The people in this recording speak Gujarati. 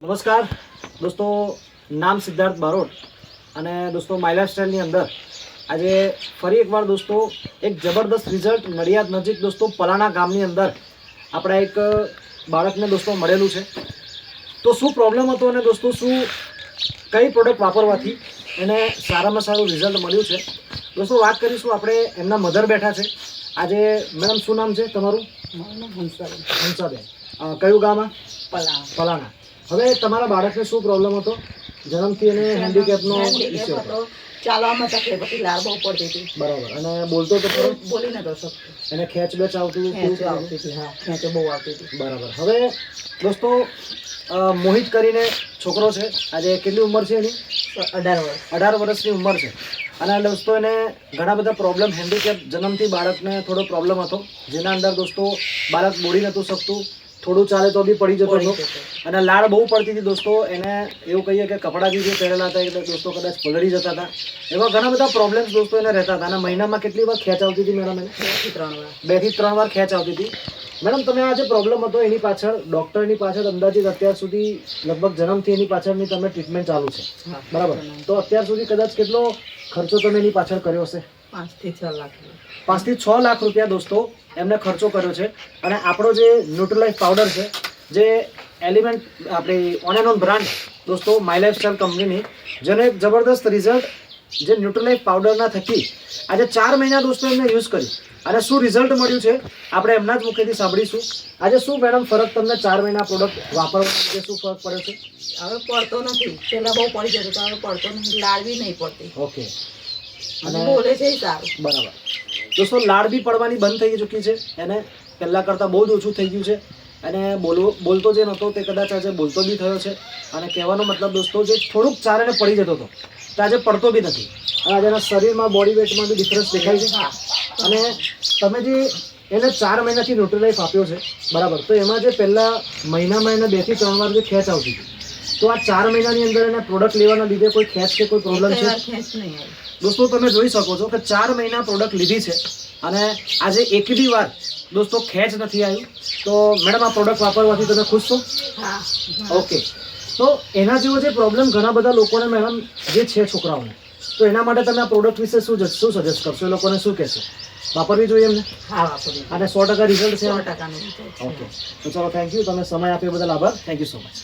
નમસ્કાર દોસ્તો, નામ સિદ્ધાર્થ બારોટ અને દોસ્તો માય લાઇફસ્ટાઈલની અંદર આજે ફરી એકવાર દોસ્તો એક જબરદસ્ત રિઝલ્ટ નડિયાદ નજીક દોસ્તો પલાણા ગામની અંદર આપણા એક બાળકને દોસ્તો મળેલું છે. તો શું પ્રોબ્લેમ હતો અને દોસ્તો શું કઈ પ્રોડક્ટ વાપરવાથી એને સારામાં સારું રિઝલ્ટ મળ્યું છે. દોસ્તો વાત કરીશું, આપણે એમના મધર બેઠા છે આજે. મેડમ શું નામ છે તમારું? હંસાબેન. કયું ગામ? પલાણા. હવે તમારા બાળકને શું પ્રોબ્લેમ હતો? જન્મથી એને હેન્ડીકેપનો ઇસ્યુ હતો. ચાલવામાં તકલીફ હતી, લાળ બહુ પડતી હતી. બરાબર. અને બોલતો તો ખરો? બોલી નતો શકતો. એને ખેંચ બેચ આવતું આવતી હતી. હા, ખેંચો બહુ આવતી હતી. બરાબર. હવે દોસ્તો મોહિત કરીને છોકરો છે, આજે કેટલી ઉંમર છે એની? 18 વર્ષની ઉંમર છે. અને દોસ્તો એને ઘણા બધા પ્રોબ્લેમ, હેન્ડીકેપ, જન્મથી બાળકને થોડો પ્રોબ્લેમ હતો, જેના અંદર દોસ્તો બાળક બોલી નહોતું શકતું, થોડું ચાલે તો બી પડી જતો હતો અને લાળ બહુ પડતી હતી દોસ્તો. એને એવું કહીએ કે કપડાં જે પહેરેલા હતા એટલે દોસ્તો કદાચ પલળી જતા હતા. એવા ઘણા બધા પ્રોબ્લેમ્સ દોસ્તો એને રહેતા હતા. અને મહિનામાં કેટલી વાર ખેંચ આવતી હતી મેડમ? એને 2 થી 3 વાર ખેંચ આવતી હતી. મેડમ, તમે આ જે પ્રોબ્લેમ હતો એની પાછળ ડૉક્ટરની પાછળ અંદાજિત અત્યાર સુધી લગભગ જન્મથી એની પાછળની તમે ટ્રીટમેન્ટ ચાલુ છે, બરાબર? તો અત્યાર સુધી કદાચ કેટલો ખર્ચો તમે એની પાછળ કર્યો હશે? 5 થી 6 લાખ. 5 થી 6 લાખ રૂપિયા દોસ્તો એમને ખર્ચો કર્યો છે. અને આપણો જે ન્યુટ્રલાઇફ પાવડર છે, જે એલિમેન્ટ આપણી ઓન એન્ડ ઓન બ્રાન્ડ દોસ્તો માય લાઇફસ્ટાઈલ કંપનીની, જેનો એક જબરદસ્ત રિઝલ્ટ જે ન્યુટ્રલાઇફ પાવડરના થકી આજે 4 મહિના દોસ્તો એમને યુઝ કર્યું અને શું રિઝલ્ટ મળ્યું છે આપણે એમના જ મુખેથી સાંભળીશું. આજે શું મેડમ ફરક તમને 4 મહિના પ્રોડક્ટ વાપરવાથી જે શું ફરક પડ્યો છે? હવે પડતો નથી. પહેલા બહુ પડી જતો તો હવે પડતો નથી. લાળ બી નહીં પડતી. ઓકે. અને બોલે છે સારું. બરાબર. દોસ્તો લાળ બી પડવાની બંધ થઈ ચૂકી છે. એને પહેલાં કરતાં બહુ જ ઓછું થઈ ગયું છે. અને બોલતો જે નહોતો તે કદાચ આજે બોલતો બી થયો છે. અને કહેવાનો મતલબ દોસ્તો, જે થોડુંક ચાલીને પડી જતો હતો તે આજે પડતો બી નથી. અને આજે એના શરીરમાં, બોડી વેટમાં બી ડિફરન્સ દેખાય છે. અને તમે જે એને 4 મહિનાથી ન્યુટ્રલાઇફ આપ્યો છે, બરાબર, તો એમાં જે પહેલાં મહિનામાં એને 2 થી 3 વાર જે ખેંચ આવતી હતી, તો આ 4 મહિનાની અંદર એને પ્રોડક્ટ લેવાના લીધે કોઈ ખેંચ કે કોઈ પ્રોબ્લેમ છે? ખેંચ નહીં આવી. દોસ્તો તમે જોઈ શકો છો કે 4 મહિના પ્રોડક્ટ લીધી છે અને આજે એક બી વાર દોસ્તો ખેંચ નથી આવ્યું. તો મેડમ, આ પ્રોડક્ટ વાપરવાથી તમે ખુશ છો? હા. ઓકે. તો એના જેવો જે પ્રોબ્લેમ ઘણા બધા લોકોને મેડમ જે છે છોકરાઓને, તો એના માટે તમે આ પ્રોડક્ટ વિશે શું સજેસ્ટ કરશો? એ લોકોને શું કહેશો? વાપરવી જોઈએ એમને? હા, વાપરવી. અને 100% રિઝલ્ટ છે? 100% રિઝલ્ટ. ઓકે. તો ચલો, થેન્ક યુ. તમે સમય આપ્યો બદલ આભાર. Thank you so much.